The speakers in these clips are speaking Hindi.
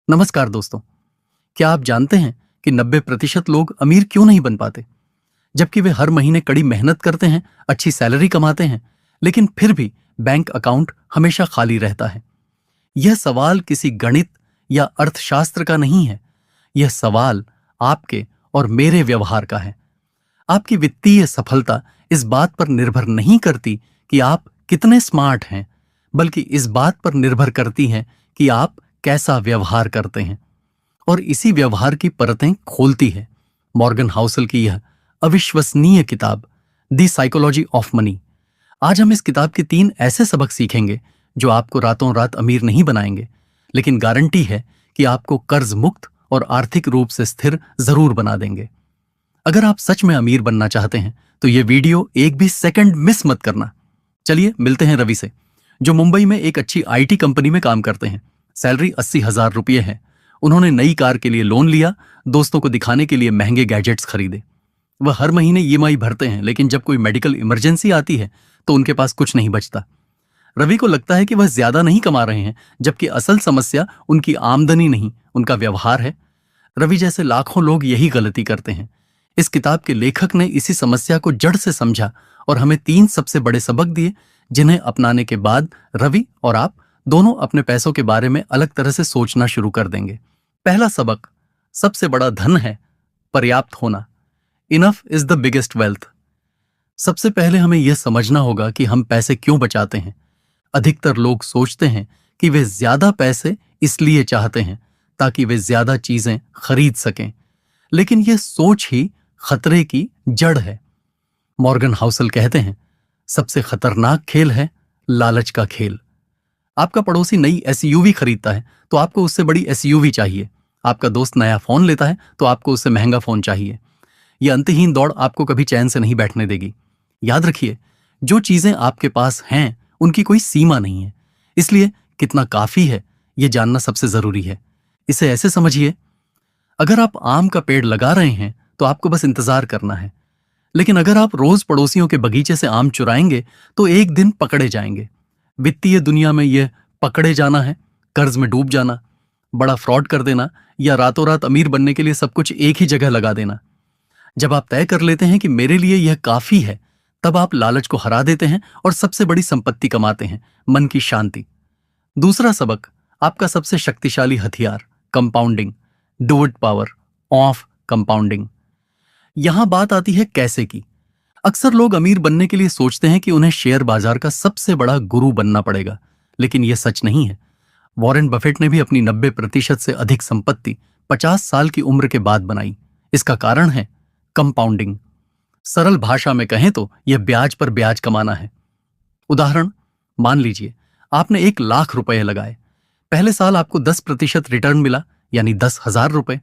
नमस्कार दोस्तों। क्या आप जानते हैं कि 90% लोग अमीर क्यों नहीं बन पाते? जबकि वे हर महीने कड़ी मेहनत करते हैं, अच्छी सैलरी कमाते हैं, लेकिन फिर भी बैंक अकाउंट हमेशा खाली रहता है। यह सवाल किसी गणित या अर्थशास्त्र का नहीं है। यह सवाल आपके और मेरे व्यवहार का है। आपकी वित्तीय सफलता इस बात पर निर्भर नहीं करती कि आप कितने स्मार्ट हैं, बल्कि इस बात पर निर्भर करती है कि आप कैसा व्यवहार करते हैं। और इसी व्यवहार की परतें खोलती है मॉर्गन हाउसल की यह अविश्वसनीय किताब द साइकोलॉजी ऑफ मनी। आज हम इस किताब के 3 ऐसे सबक सीखेंगे जो आपको रातों रात अमीर नहीं बनाएंगे, लेकिन गारंटी है कि आपको कर्ज मुक्त और आर्थिक रूप से स्थिर जरूर बना देंगे। अगर आप सच में अमीर बनना चाहते हैं तो यह वीडियो एक भी सेकंड मिस मत करना। चलिए मिलते हैं रवि से, जो मुंबई में एक अच्छी आईटी कंपनी में काम करते हैं। सैलरी 80,000 रुपये है। उन्होंने नई कार के लिए लोन लिया, दोस्तों को दिखाने के लिए महंगे गैजेट्स खरीदे। वह हर महीने ईएमआई भरते हैं, लेकिन जब कोई मेडिकल इमरजेंसी आती है तो उनके पास कुछ नहीं बचता। रवि को लगता है कि वह ज्यादा नहीं कमा रहे हैं, जबकि असल समस्या उनकी आमदनी नहीं, उनका व्यवहार है। रवि जैसे लाखों लोग यही गलती करते हैं। इस किताब के लेखक ने इसी समस्या को जड़ से समझा और हमें 3 सबसे बड़े सबक दिए, जिन्हें अपनाने के बाद रवि और आप दोनों अपने पैसों के बारे में अलग तरह से सोचना शुरू कर देंगे। पहला सबक, सबसे बड़ा धन है पर्याप्त होना। Enough is the biggest wealth. सबसे पहले हमें यह समझना होगा कि हम पैसे क्यों बचाते हैं। अधिकतर लोग सोचते हैं कि वे ज्यादा पैसे इसलिए चाहते हैं ताकि वे ज्यादा चीजें खरीद सकें, लेकिन यह सोच ही खतरे की जड़ है। मॉर्गन हाउसल कहते हैं, सबसे खतरनाक खेल है लालच का खेल। आपका पड़ोसी नई एसयूवी खरीदता है तो आपको उससे बड़ी एसयूवी चाहिए। आपका दोस्त नया फोन लेता है तो आपको उससे महंगा फोन चाहिए। यह अंतहीन दौड़ आपको कभी चैन से नहीं बैठने देगी। याद रखिए, जो चीजें आपके पास हैं उनकी कोई सीमा नहीं है, इसलिए कितना काफी है यह जानना सबसे जरूरी है। इसे ऐसे समझिए, अगर आप आम का पेड़ लगा रहे हैं तो आपको बस इंतजार करना है, लेकिन अगर आप रोज पड़ोसियों के बगीचे से आम चुराएंगे तो एक दिन पकड़े जाएंगे। वित्तीय दुनिया में यह पकड़े जाना है, कर्ज में डूब जाना, बड़ा फ्रॉड कर देना या रातों रात अमीर बनने के लिए सब कुछ एक ही जगह लगा देना। जब आप तय कर लेते हैं कि मेरे लिए यह काफी है, तब आप लालच को हरा देते हैं और सबसे बड़ी संपत्ति कमाते हैं, मन की शांति। दूसरा सबक, आपका सबसे शक्तिशाली हथियार compounding, do it power of compounding. यहां बात आती है कैसे की। अक्सर लोग अमीर बनने के लिए सोचते हैं कि उन्हें शेयर बाजार का सबसे बड़ा गुरु बनना पड़ेगा, लेकिन यह सच नहीं है। वॉरेन बफेट ने भी अपनी 90% से अधिक संपत्ति 50 साल की उम्र के बाद बनाई। इसका कारण है कंपाउंडिंग। सरल भाषा में कहें तो यह ब्याज पर ब्याज कमाना है। उदाहरण, मान लीजिए आपने 1,00,000 रुपए लगाए। पहले साल आपको 10% रिटर्न मिला, यानी 10,000 रुपए।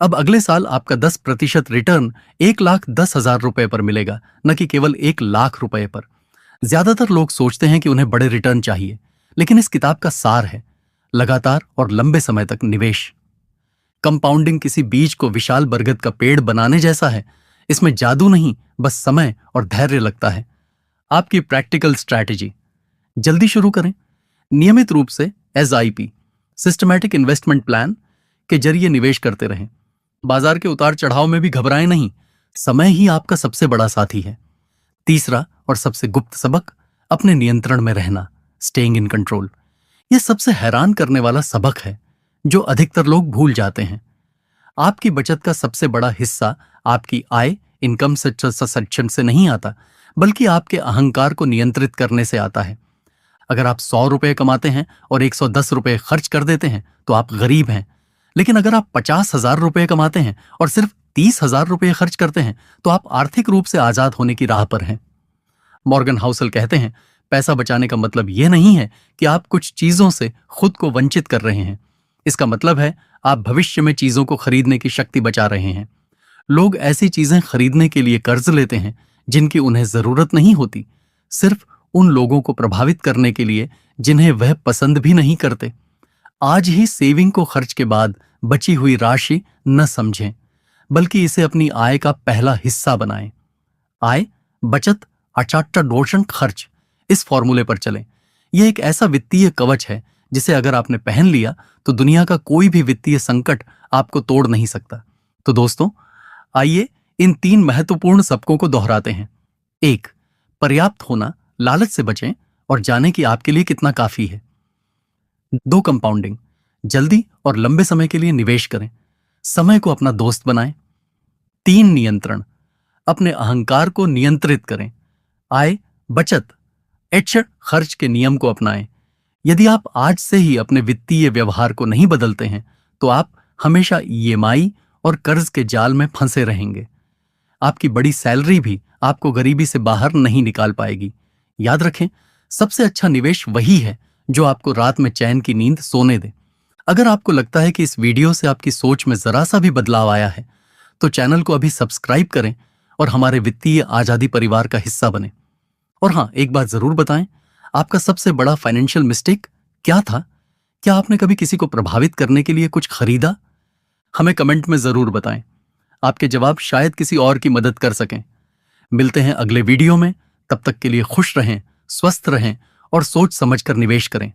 अब अगले साल आपका 10% रिटर्न 1,10,000 रुपए पर मिलेगा, न कि केवल 1,00,000 रुपए पर। ज्यादातर लोग सोचते हैं कि उन्हें बड़े रिटर्न चाहिए, लेकिन इस किताब का सार है लगातार और लंबे समय तक निवेश। कंपाउंडिंग किसी बीज को विशाल बरगद का पेड़ बनाने जैसा है। इसमें जादू नहीं, बस समय और धैर्य लगता है। आपकी प्रैक्टिकल स्ट्रैटेजी, जल्दी शुरू करें। नियमित रूप से SIP, सिस्टमैटिक इन्वेस्टमेंट प्लान के जरिए निवेश करते रहें। बाजार के उतार चढ़ाव में भी घबराएं नहीं, समय ही आपका सबसे बड़ा साथी है। तीसरा और सबसे गुप्त सबक, अपने नियंत्रण में रहना, स्टेइंग इन कंट्रोल। यह सबसे हैरान करने वाला सबक है जो अधिकतर लोग भूल जाते हैं। आपकी बचत का सबसे बड़ा हिस्सा आपकी आय, इनकम सेक्शन से नहीं आता, बल्कि आपके अहंकार को नियंत्रित करने से आता है। अगर आप 100 रुपए कमाते हैं और 110 रुपए खर्च कर देते हैं तो आप गरीब हैं, लेकिन अगर आप 50,000 रुपए कमाते हैं और सिर्फ 30,000 रुपए खर्च करते हैं तो आप आर्थिक रूप से आजाद होने की राह पर हैं। मॉर्गन हाउसल कहते हैं, पैसा बचाने का मतलब यह नहीं है कि आप कुछ चीजों से खुद को वंचित कर रहे हैं। इसका मतलब है आप भविष्य में चीजों को खरीदने की शक्ति बचा रहे हैं। लोग ऐसी चीजें खरीदने के लिए कर्ज लेते हैं जिनकी उन्हें जरूरत नहीं होती, सिर्फ उन लोगों को प्रभावित करने के लिए जिन्हें वह पसंद भी नहीं करते। आज ही सेविंग को खर्च के बाद बची हुई राशि न समझें, बल्कि इसे अपनी आय का पहला हिस्सा बनाएं। आय, बचत, अचाट्टा डोशन खर्च, इस फॉर्मूले पर चलें। यह एक ऐसा वित्तीय कवच है जिसे अगर आपने पहन लिया तो दुनिया का कोई भी वित्तीय संकट आपको तोड़ नहीं सकता। तो दोस्तों, आइए इन 3 महत्वपूर्ण सबकों को दोहराते हैं। 1, पर्याप्त होना, लालच से बचें और जानें कि आपके लिए कितना काफी है। 2, कंपाउंडिंग, जल्दी और लंबे समय के लिए निवेश करें, समय को अपना दोस्त बनाएं। 3, नियंत्रण, अपने अहंकार को नियंत्रित करें, आय, बचत, एच खर्च के नियम को अपनाएं। यदि आप आज से ही अपने वित्तीय व्यवहार को नहीं बदलते हैं तो आप हमेशा ईएमआई और कर्ज के जाल में फंसे रहेंगे। आपकी बड़ी सैलरी भी आपको गरीबी से बाहर नहीं निकाल पाएगी। याद रखें, सबसे अच्छा निवेश वही है जो आपको रात में चैन की नींद सोने दे। अगर आपको लगता है कि इस वीडियो से आपकी सोच में जरा सा भी बदलाव आया है तो चैनल को अभी सब्सक्राइब करें और हमारे वित्तीय आजादी परिवार का हिस्सा बने। और हाँ, एक बात जरूर बताएं, आपका सबसे बड़ा फाइनेंशियल मिस्टेक क्या था? क्या आपने कभी किसी को प्रभावित करने के लिए कुछ खरीदा? हमें कमेंट में जरूर बताएं। आपके जवाब शायद किसी और की मदद कर सकें। मिलते हैं अगले वीडियो में। तब तक के लिए खुश रहें, स्वस्थ रहें और सोच समझकर निवेश करें।